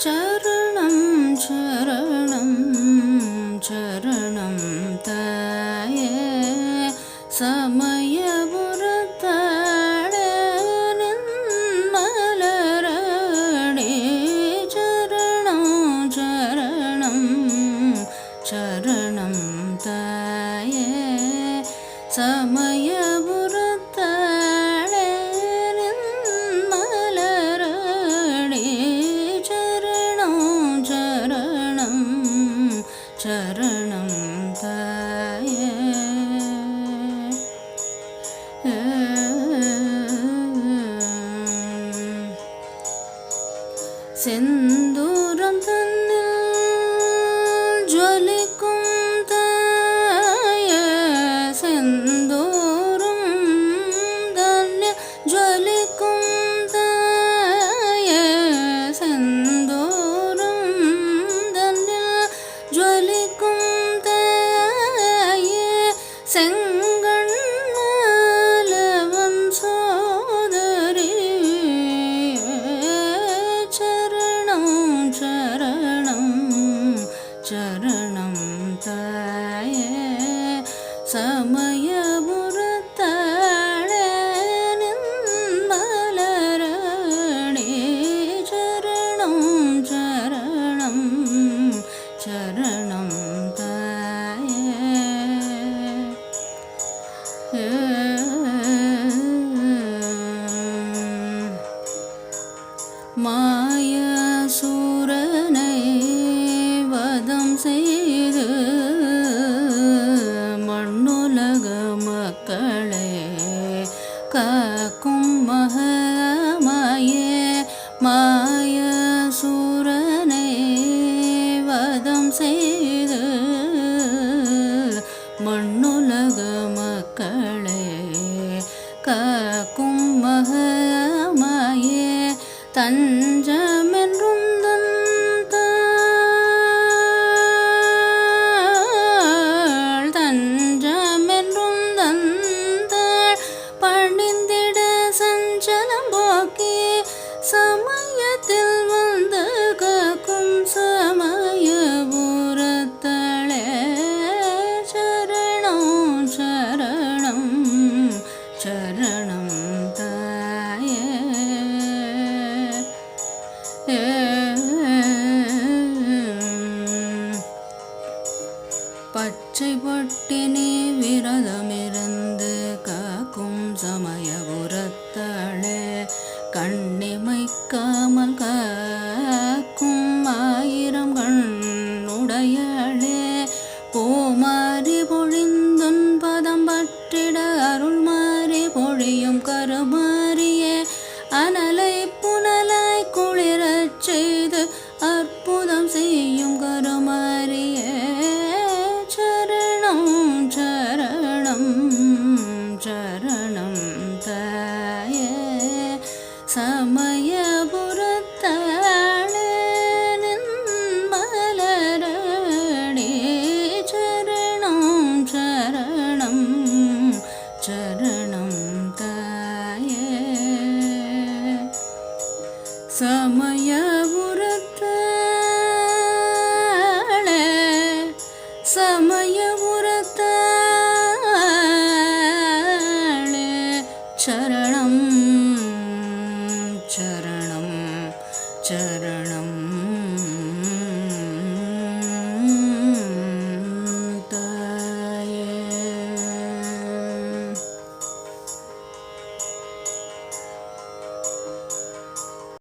சரணம் சரணம் சரணம் தாயே சமயபுரத்தாளே மலரடி சரணம் சரணம் சரணம் தாயே சமயபுரத்தாளே மலரடி சரணம் சரணம் சரணம் தாயே செந்தூரம் தன்னில் ஜொலிக்கும் தாயே செந்தூரம் தன்னில் ஜொலிக்கும் தாயே செந்தூரம் தன்னில் ஜொலிக்கும் தாயே செங்கண்மாலவன் சோதரி சரணம் சரணம் தாயே சமயபுரத்தாளே மலரடி சரணம் சரணம் சரணம் தாயே மாயசூரனை வதம் செய்து மண்ணுலக மக்களே காக்கும் மகமாயே மாயசூரனை வதம் செய்து மண்ணுலக மக்களே காக்கும் மகமாயே தஞ்சமென்றும் தந்தாள் தஞ்சமென்றும் தந்தாள் பணிந்திட சஞ்சலம் போக்கி சமயத்தில் வந்து காக்கும் சமயபுரத்தாளே சரணம் சரணம் சரணம் தாயே பச்சை பட்டினி விரதமிருந்து காக்கும் சமயபுரத்தாளே கண்ணிமைக்காமல் காக்கும் ஆயிரம் கண்ணுடையாளே பூமாரி பொழிந்துன் பதம் பற்றிட அருள் மாறி பொழியும் கருமாரியே அனலை புனலாய் குளிரச் செய்து அற்புதம் செய்யும் கருமாரியே சரணம் சரணம் சரணம் தாயே சமயபுரத்தாளே மலரடி சரணம் சரணம் சரணம் தாயே சமயபுரத்தாளே சமயபுரத்தாளே சரணம் சரணம் சரணம்